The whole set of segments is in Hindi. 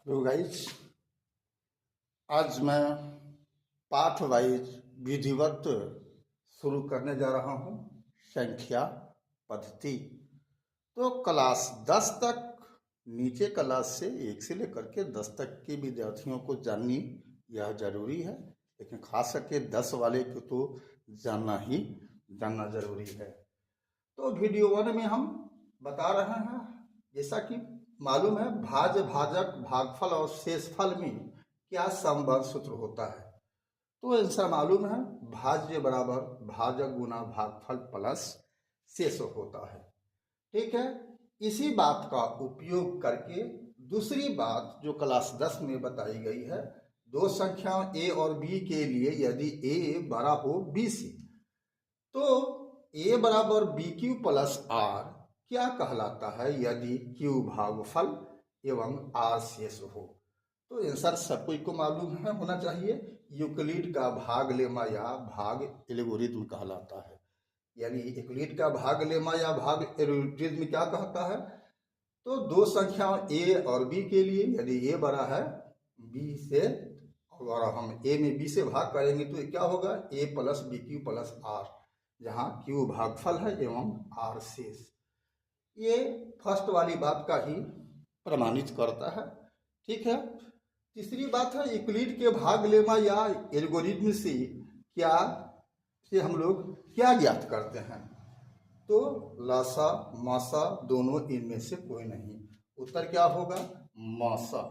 तो गाइज आज मैं पाठ वाइज विधिवत शुरू करने जा रहा हूँ संख्या पद्धति। तो क्लास 10 तक नीचे क्लास से 1 से लेकर के 10 तक के विद्यार्थियों को जाननी यह जरूरी है, लेकिन खास करके 10 वाले को तो जानना जरूरी है। तो वीडियो 1 में हम बता रहे हैं, जैसा कि मालूम है भाज्य भाजक भागफल और शेषफल में क्या संबंध सूत्र होता है। तो ऐसा मालूम है भाज्य बराबर भाजक गुना भागफल प्लस शेष होता है। ठीक है, इसी बात का उपयोग करके दूसरी बात जो क्लास 10 में बताई गई है, दो संख्याओं a और b के लिए यदि a बड़ा हो b से तो a बराबर बी क्यू प्लस आर क्या कहलाता है यदि q भागफल एवं r शेष हो। तो आंसर सबको को मालूम है होना चाहिए, यूक्लिड का भाग लेमा या भाग एल्गोरिथ्म कहलाता है। यानी यूक्लिड का भाग लेमा या भाग एल्गोरिथ्म क्या कहता है। तो दो संख्याओं a और b के लिए यदि a बड़ा है b से, अगर हम a में b से भाग करेंगे तो क्या होगा a plus B Q plus R, जहाँ q भागफल है एवं r शेष। ये फर्स्ट वाली बात का ही प्रमाणित करता है। ठीक है, तीसरी बात है यूक्लिड के भाग लेमा या एल्गोरिथ्म से हम लोग क्या ज्ञात करते हैं। तो लासा मासा दोनों इनमें से कोई नहीं, उत्तर क्या होगा मासा।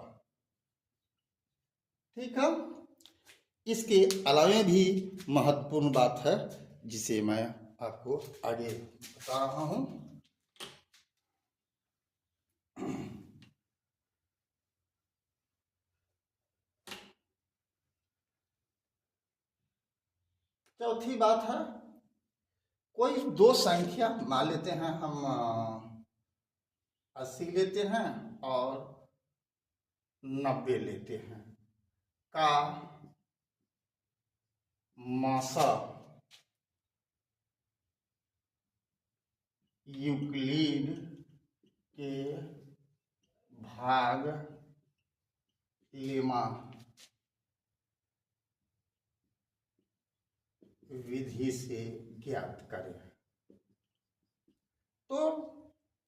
ठीक है, इसके अलावा भी महत्वपूर्ण बात है जिसे मैं आपको आगे बता रहा हूं। चौथी बात है कोई दो संख्या मान लेते हैं हम 80 लेते हैं और 90 लेते हैं का मासा यूक्लिड के भाग लेमा विधि से ज्ञात करें। तो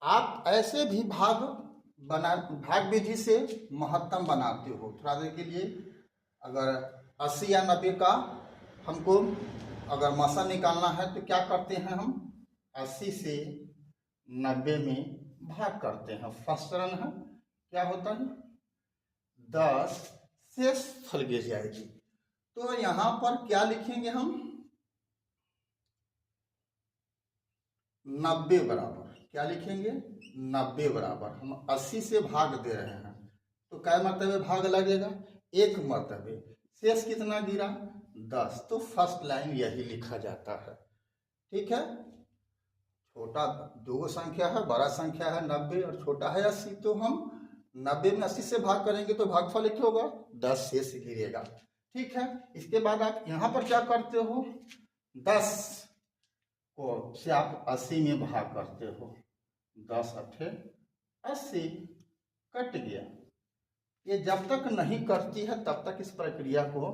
आप ऐसे भी भाग विधि से महत्तम बनाते हो। थोड़ा देर के लिए अगर 80 या 90 का हमको अगर मासा निकालना है तो क्या करते हैं हम 80 से 90 में भाग करते हैं। फर्स्ट रन है क्या होता है 10 शेष फल गिर जाएगी। तो यहां पर क्या लिखेंगे हम 90 बराबर क्या लिखेंगे 90 बराबर हम 80 से भाग दे रहे हैं तो क्या मरतबे भाग लगेगा एक मरतबे, शेष कितना गिरा 10। तो फर्स्ट लाइन यही लिखा जाता है। ठीक है, छोटा दो संख्या है, बड़ा संख्या है 90 और छोटा है 80, तो हम 90 में 80 से भाग करेंगे तो भागफल क्या होगा 10 शेष गिरेगा। ठीक है, इसके बाद आप यहाँ पर क्या करते हो 10 को से आप 80 में भाग करते हो, 10 अठे 80 कट गया। ये जब तक नहीं कटती है तब तक इस प्रक्रिया को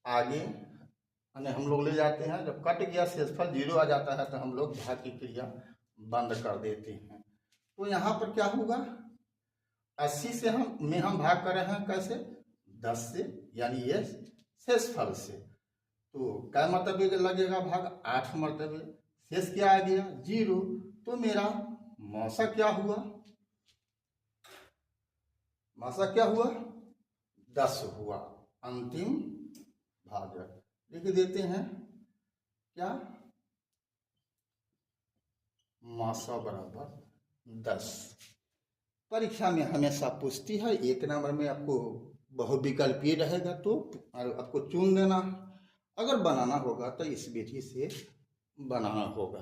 आगे हम लोग ले जाते हैं। जब कट गया शेषफल 0 आ जाता है तो हम लोग भाग की क्रिया बंद कर देते हैं। तो यहाँ पर क्या होगा 80 से हम भाग कर रहे हैं कैसे 10 से, यानी ये शेषफल से। तो क्या मरतबे लगेगा भाग 8 मरतबे, शेष क्या आ गया 0। तो मेरा मासा क्या हुआ 10 हुआ। अंतिम भाजक लिख देते हैं क्या मासा बराबर 10। परीक्षा में हमेशा पूछती है, 1 नंबर में आपको बहुविकल्पीय रहेगा तो आपको चुन देना, अगर बनाना होगा तो इस विधि से बनाना होगा।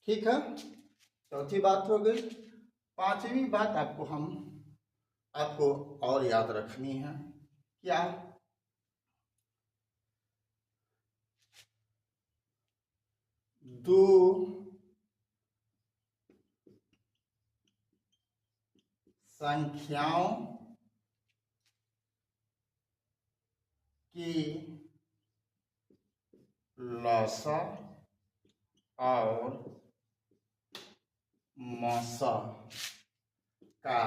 ठीक है, चौथी बात हो गई। पांचवी बात आपको और याद रखनी है क्या दो संख्याओं की लसा और मसा का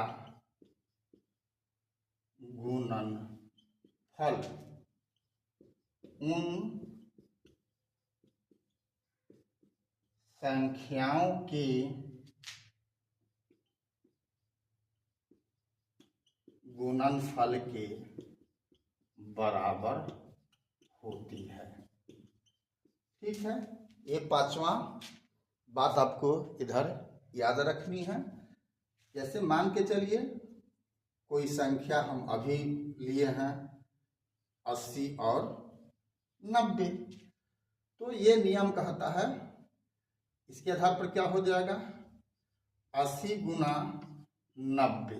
गुणनफल उन संख्याओं के गुणनफल के बराबर होती है। ठीक है, ये पांचवा बात आपको इधर याद रखनी है। जैसे मान के चलिए कोई संख्या हम अभी लिए हैं 80 और 90, तो ये नियम कहता है इसके आधार पर क्या हो जाएगा 80 गुना 90,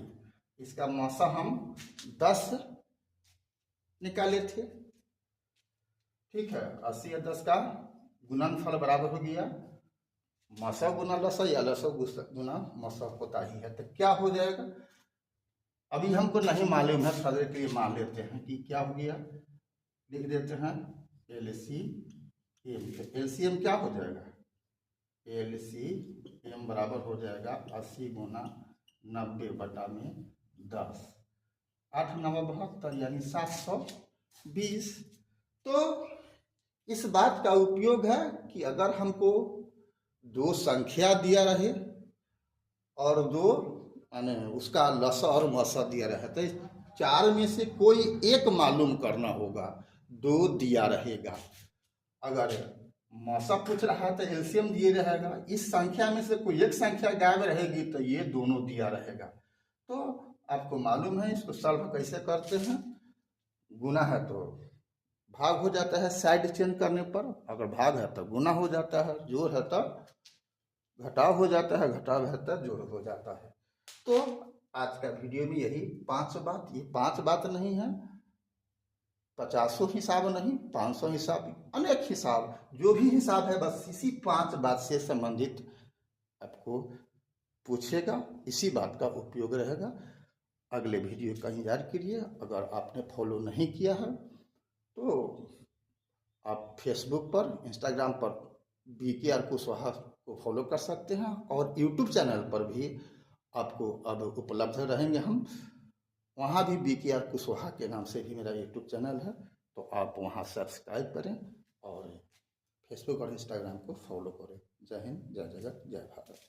इसका मौसा हम 10 निकाले थे। ठीक है, 80 या 10 का गुणनफल बराबर हो गया मौसा गुना लसा या लसा गुना मौसा होता ही है। तो क्या हो जाएगा, अभी हमको नहीं मालूम है, थोड़ी देर के लिए मान लेते हैं कि क्या हो गया, लिख देते हैं LCM। LCM क्या हो जाएगा, LCM बराबर हो जाएगा 80 गुना 90 बटा में 10, 8 9 72 यानी 720। तो इस बात का उपयोग है कि अगर हमको दो संख्या दिया रहे और दो यानी उसका लसा और मसा दिया रहे, तो चार में से कोई एक मालूम करना होगा, दो दिया रहेगा। अगर मौसा पूछ रहा है तो एलसीएम दिए रहेगा, इस संख्या में से कोई एक संख्या गायब रहेगी तो ये दोनों दिया रहेगा। तो आपको मालूम है इसको सॉल्व कैसे करते हैं, गुना है तो भाग हो जाता है साइड चेंज करने पर, अगर भाग है तो गुना हो जाता है, जोड़ है तो घटाव हो जाता है, घटाव है तो जोड़ हो जाता है। तो आज का वीडियो में यही 5 बात, ये 5 बात नहीं है, 50 हिसाब नहीं, 500 हिसाब, अनेक हिसाब, जो भी हिसाब है बस इसी 5 बात से संबंधित आपको पूछेगा, इसी बात का उपयोग रहेगा। अगले वीडियो का इंतजार करिए। अगर आपने फॉलो नहीं किया है तो आप फेसबुक पर, इंस्टाग्राम पर BKR कुशवाहा को फॉलो कर सकते हैं, और यूट्यूब चैनल पर भी आपको अब उपलब्ध रहेंगे हम, वहाँ भी BKR कुशवाहा के नाम से भी मेरा यूट्यूब चैनल है, तो आप वहाँ सब्सक्राइब करें और फेसबुक और इंस्टाग्राम को फॉलो करें। जय हिंद, जय जगत, जय भारत।